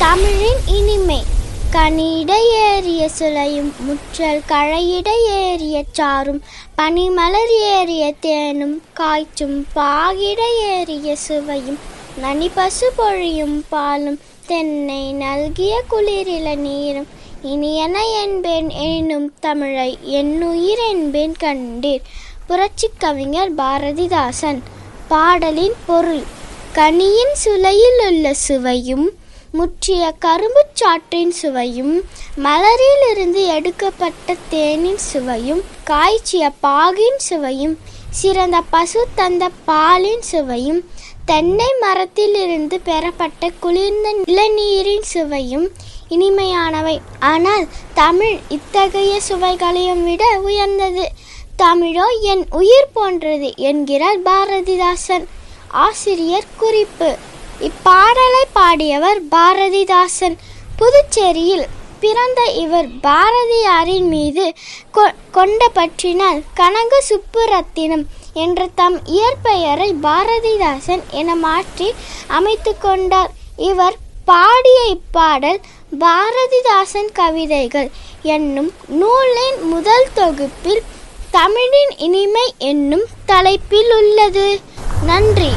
தமிழின் இனிமை கனியிட ஏறிய சுளையும் முற்றல் கழையிட ஏறிய சாரும் பனிமலர் ஏறிய தேனும் காய்ச்சும் பாகிட ஏறிய சுவையும் நனிபசு பொழியும் பாலும் தென்னை நல்கிய குளிரில நீரும் இனியன என்பேன் எனும் தமிழை என்னுயிர் என்பேன் கண்டீர். புரட்சி கவிஞர் பாரதிதாசன். பாடலின் பொருள்: கனியின் சுளையில் உள்ள சுவையும் முற்றிய கரும்புச் சாற்றின் சுவையும் மலரிலிருந்து எடுக்கப்பட்ட தேனின் சுவையும் காய்ச்சிய பாகின் சுவையும் சிறந்த பசு தந்த பாலின் சுவையும் தென்னை மரத்திலிருந்து பெறப்பட்ட குளிர்ந்த இளநீரின் சுவையும் இனிமையானவை. ஆனால் தமிழ் இத்தகைய சுவைகளையும் விட உயர்ந்தது. தமிழோ என் உயிர் போன்றது என்கிறார் பாரதிதாசன். ஆசிரியர் குறிப்பு: இப்பாடலை பாடியவர் பாரதிதாசன். புதுச்சேரியில் பிறந்த இவர் பாரதியாரின் மீது கொண்ட பற்றினால் கனக சுப்புரத்தினம் என்ற தம் இயற்பெயரை பாரதிதாசன் என மாற்றி அமைத்து கொண்டார். இவர் பாடிய இப்பாடல் பாரதிதாசன் கவிதைகள் என்னும் நூலின் முதல் தொகுப்பில் தமிழின் இனிமை என்னும் தலைப்பில் உள்ளது. நன்றி.